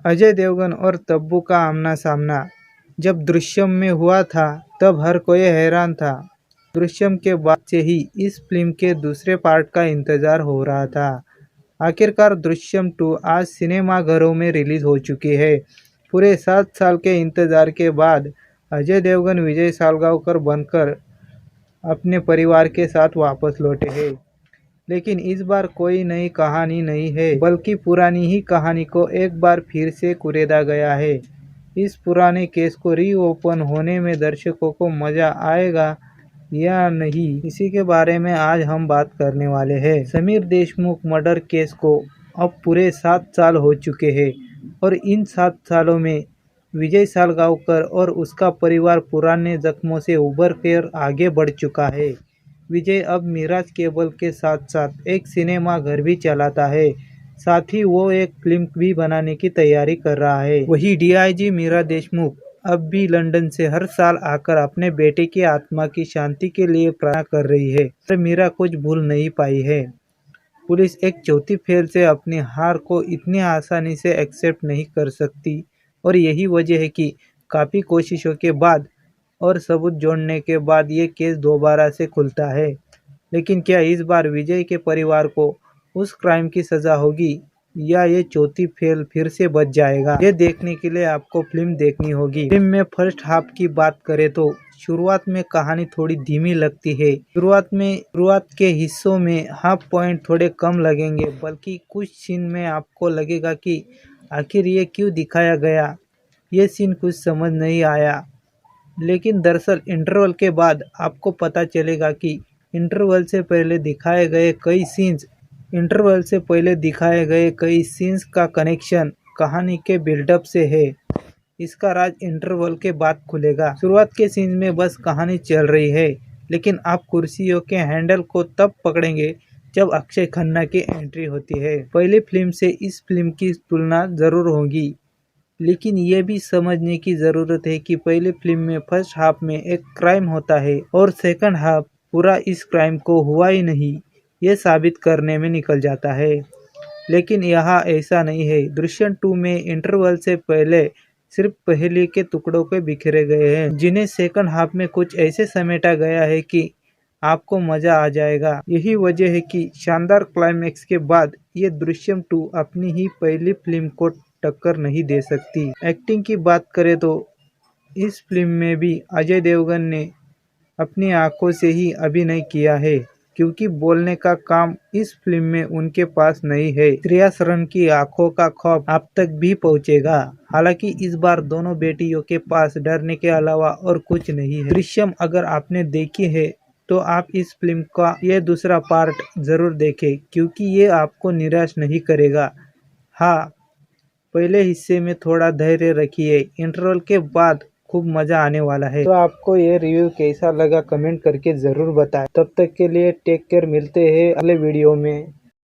अजय देवगन और तब्बू का आमना सामना जब दृश्यम में हुआ था तब हर कोई हैरान था। दृश्यम के बाद से ही इस फिल्म के दूसरे पार्ट का इंतजार हो रहा था। आखिरकार दृश्यम 2 आज सिनेमाघरों में रिलीज हो चुकी है। पूरे 7 साल के इंतजार के बाद अजय देवगन विजय सालगांवकर बनकर अपने परिवार के साथ वापस लौटे हैं। लेकिन इस बार कोई नई कहानी नहीं है, बल्कि पुरानी ही कहानी को एक बार फिर से कुरेदा गया है। इस पुराने केस को रीओपन होने में दर्शकों को मजा आएगा या नहीं, इसी के बारे में आज हम बात करने वाले हैं। समीर देशमुख मर्डर केस को अब पूरे 7 साल हो चुके हैं और इन 7 सालों में विजय सालगांवकर और उसका परिवार पुराने जख्मों से उभर कर आगे बढ़ चुका है। विजय अब मिराज केबल के साथ साथ एक सिनेमा घर भी चलाता है, साथ ही वो एक फिल्म भी बनाने की तैयारी कर रहा है। वही डीआईजी मीरा देशमुख अब भी लंदन से हर साल आकर अपने बेटे की आत्मा की शांति के लिए प्रार्थना कर रही है, पर मीरा कुछ भूल नहीं पाई है। पुलिस एक चौथी फेल से अपनी हार को इतनी आसानी से एक्सेप्ट नहीं कर सकती और यही वजह है कि काफ़ी कोशिशों के बाद और सबूत जोड़ने के बाद ये केस दोबारा से खुलता है। लेकिन क्या इस बार विजय के परिवार को उस क्राइम की सज़ा होगी या ये चौथी फेल फिर से बच जाएगा? ये देखने के लिए आपको फिल्म देखनी होगी। फिल्म में फर्स्ट हाफ की बात करें तो शुरुआत में कहानी थोड़ी धीमी लगती है। शुरुआत के हिस्सों में हाफ पॉइंट थोड़े कम लगेंगे, बल्कि कुछ सीन में आपको लगेगा कि आखिर ये क्यों दिखाया गया, ये सीन कुछ समझ नहीं आया। लेकिन दरअसल इंटरवल के बाद आपको पता चलेगा कि इंटरवल से पहले दिखाए गए कई सीन्स का कनेक्शन कहानी के बिल्डअप से है। इसका राज इंटरवल के बाद खुलेगा। शुरुआत के सीन में बस कहानी चल रही है, लेकिन आप कुर्सियों के हैंडल को तब पकड़ेंगे जब अक्षय खन्ना की एंट्री होती है। पहली फिल्म से इस फिल्म की तुलना ज़रूर होगी, लेकिन ये भी समझने की ज़रूरत है कि पहली फिल्म में फर्स्ट हाफ में एक क्राइम होता है और सेकंड हाफ पूरा इस क्राइम को हुआ ही नहीं ये साबित करने में निकल जाता है। लेकिन यहाँ ऐसा नहीं है। दृश्यम 2 में इंटरवल से पहले सिर्फ पहले के टुकड़ों के बिखरे गए हैं, जिन्हें सेकंड हाफ में कुछ ऐसे समेटा गया है कि आपको मज़ा आ जाएगा। यही वजह है कि शानदार क्लाइमैक्स के बाद ये दृश्यम 2 अपनी ही पहली फिल्म को टक्कर नहीं दे सकती। एक्टिंग की बात करें तो इस फिल्म में भी अजय देवगन ने अपनी आंखों से ही अभिनय किया है, क्योंकि बोलने का काम इस फिल्म में उनके पास नहीं है। श्रेया शरण की आंखों का खौफ आप तक भी पहुंचेगा। हालांकि इस बार दोनों बेटियों के पास डरने के अलावा और कुछ नहीं है। दृश्यम अगर आपने देखी है तो आप इस फिल्म का ये दूसरा पार्ट ज़रूर देखें, क्योंकि ये आपको निराश नहीं करेगा। हाँ, पहले हिस्से में थोड़ा धैर्य रखिए, इंटरवल के बाद खूब मज़ा आने वाला है। तो आपको ये रिव्यू कैसा लगा कमेंट करके ज़रूर बताएं। तब तक के लिए टेक केयर, मिलते हैं अगले वीडियो में।